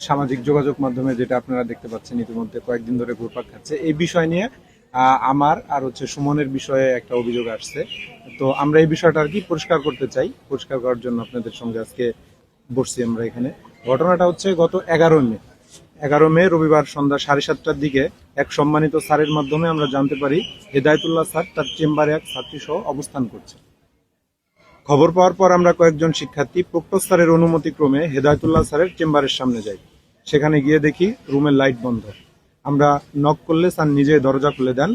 সামাজিক যোগাযোগ মাধ্যমে যেটা আপনারা দেখতে পাচ্ছেন ইতিমধ্যে কয়েকদিন ধরে ঘুরপাক খাচ্ছে, এই বিষয় নিয়ে আমার আর সুমনের বিষয়ে একটা অভিযোগ আসছে। তো আমরা এই বিষয়টা আর কি পরিষ্কার করতে চাই, পরিষ্কার করার জন্য আপনাদের সঙ্গে আজকে বসছি আমরা এখানে। ঘটনাটা হচ্ছে গত 11 মে রবিবার সন্ধ্যা 7:30টার দিকে এক সম্মানিত স্যারের মাধ্যমে আমরা জানতে পারি হেদায়েতুল্লাহ স্যার তার চেম্বারে এক ছাত্রী সহ অবস্থান করছে। খবর পাওয়ার পর আমরা কয়েকজন শিক্ষার্থী প্রক্টর স্যারের অনুমতি ক্রমে হেদায়েতুল্লাহ স্যারের চেম্বারের সামনে যাই। সেখানে গিয়ে দেখি রুমের লাইট বন্ধ। আমরা নক করলে স্যার নিজে দরজা খুলে দেন।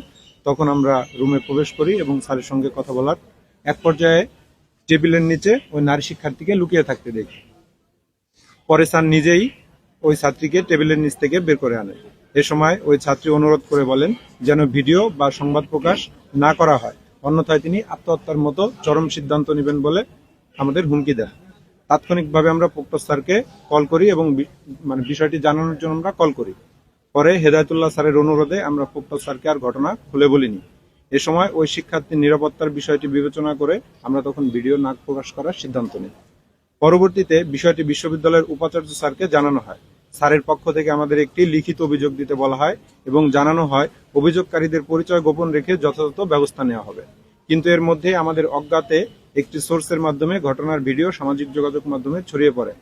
তখন আমরা রুমে প্রবেশ করি এবং স্যারের সঙ্গে কথা বলার এক পর্যায়ে টেবিলের নিচে ওই নারী শিক্ষার্থীকে লুকিয়ে থাকতে দেখি। পরে স্যার নিজেই ওই ছাত্রীকে টেবিলের নিচ থেকে বের করে আনে। এ সময় ওই ছাত্রী অনুরোধ করে বলেন যেন ভিডিও বা সংবাদ প্রকাশ না করা হয়, অন্যথায় তিনি আত্মহত্যার মতো চরম সিদ্ধান্ত নেবেন বলে আমাদের হুমকি দেন। তাৎক্ষণিকভাবে আমরা প্রক্টর স্যারকে কল করি এবং বিষয়টি জানানোর জন্য আমরা কল করি। পরে হেদায়েতুল্লাহ স্যারের অনুরোধে আমরা প্রক্টর স্যারকে আর ঘটনা খুলে বলিনি। এ সময় ওই শিক্ষার্থীর নিরাপত্তার বিষয়টি বিবেচনা করে আমরা তখন ভিডিও না প্রকাশ করার সিদ্ধান্ত নিই। পরবর্তীতে বিষয়টি বিশ্ববিদ্যালয়ের উপাচার্য স্যারকে জানানো হয়। স্যারের পক্ষ থেকে আমাদের একটি লিখিত অভিযোগ দিতে বলা হয় এবং জানানো হয় অভিযোগকারীদের পরিচয় গোপন রেখে যথাযথ ব্যবস্থা নেওয়া হবে। কিন্তু এর মধ্যে আমাদের অজ্ঞাতে একটি সোর্সের মাধ্যমে ঘটনার ভিডিও সামাজিক যোগাযোগ মাধ্যমে ছড়িয়ে পড়ে।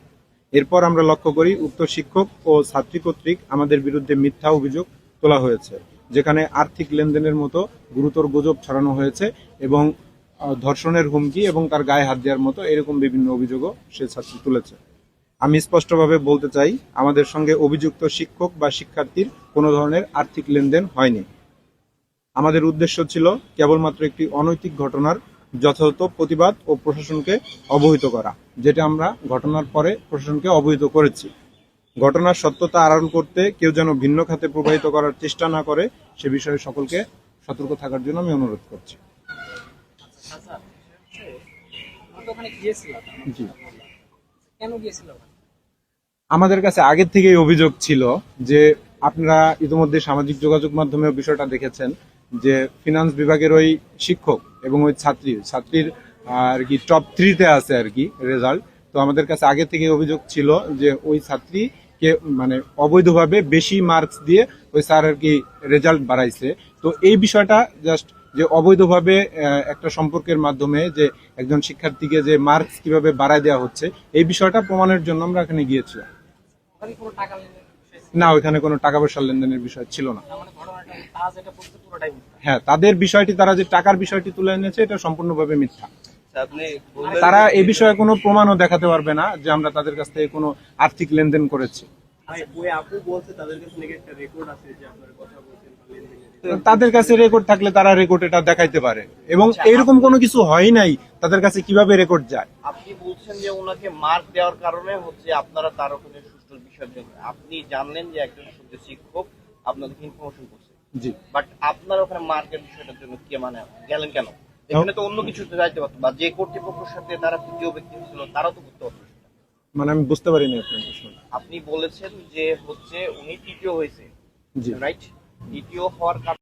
এরপর আমরা লক্ষ্য করি উক্ত শিক্ষক ও ছাত্রী কর্তৃক আমাদের বিরুদ্ধে মিথ্যা অভিযোগ তোলা হয়েছে, যেখানে আর্থিক লেনদেনের মতো গুরুতর গুজব ছড়ানো হয়েছে এবং ধর্ষণের হুমকি এবং তার গায়ে হাত দেওয়ার মতো এরকম বিভিন্ন অভিযোগও সে ছাত্রী তুলেছে। আমি স্পষ্টভাবে বলতে চাই, আমাদের সঙ্গে অভিযুক্ত শিক্ষক বা শিক্ষার্থীর কোনো ধরনের আর্থিক লেনদেন হয়নি। আমাদের উদ্দেশ্য ছিল কেবলমাত্র একটি অনৈতিক ঘটনার যথাযথ প্রতিবাদ ও প্রশাসনকে অবহিত করা, যেটা আমরা ঘটনার পরে প্রশাসনকে অবহিত করেছি। ঘটনার সত্যতা আড়াল করতে কেউ যেন ভিন্ন খাতে প্রবাহিত করার চেষ্টা না করে সে বিষয়ে সকলকে সতর্ক থাকার জন্য আমি অনুরোধ করছি। জি, আমাদের কাছে আগের থেকেই অভিযোগ ছিল যে আপনারা ইতিমধ্যে সামাজিক যোগাযোগ মাধ্যমে বিষয়টা দেখেছেন যে ফিনান্স বিভাগের ওই শিক্ষক এবং ওই ছাত্রীর আর কি টপ 3-তে আছে আর কি রেজাল্ট। তো আমাদের কাছে আগে থেকে অভিযোগ ছিল যে ওই ছাত্রীকে অবৈধভাবে বেশি মার্কস দিয়ে ওই স্যার আর কি রেজাল্ট বাড়াইছে। তো এই বিষয়টা জাস্ট যে অবৈধভাবে একটা সম্পর্কের মাধ্যমে যে একজন শিক্ষার্থীকে যে মার্কস কিভাবে বাড়ায় দেওয়া হচ্ছে, এই বিষয়টা প্রমাণের জন্য আমরা এখানে গিয়েছিলাম। না, ওইখানে কোনো টাকা পয়সার লেনদেনের বিষয় ছিল না। হ্যাঁ, তাদের বিষয়টি, তারা যে টাকার বিষয়টি তুলে এনেছে এটা সম্পূর্ণভাবে মিথ্যা। তারা এই বিষয়ে কোনো প্রমাণও দেখাতে পারবে না যে আমরা তাদের কাছ থেকে কোনো আর্থিক লেনদেন করেছি। তাদের কাছে রেকর্ড থাকলে তারা রেকর্ড এটা দেখাইতে পারে এবং এরকম কোনো কিছু হয় নাই, তাদের কাছে কিভাবে রেকর্ড যায়? আপনি বলছেন যে ওনাকে মার্ক দেওয়ার কারণে হচ্ছে আপনারা তার ওখানে সুষ্ঠু বিসর্জন, আপনি জানলেন যে একজন শিক্ষক আপনাদেরকে ইনফরমেশন করছে, জি, বাট আপনার ওখানে মার্কের বিষয়টার জন্য কি গেলেন কেন? এখানে তো অন্য কিছু যাইতে পারতো, বা যে কর্তৃপক্ষের সাথে তারা তৃতীয় ব্যক্তি ছিল তারাও তো করতে পারতো। আমি বুঝতে পারিনি আপনার প্রশ্ন। আপনি বলেছেন যে হচ্ছে উনি তৃতীয় হয়েছে, জি, রাইট? তৃতীয় হওয়ার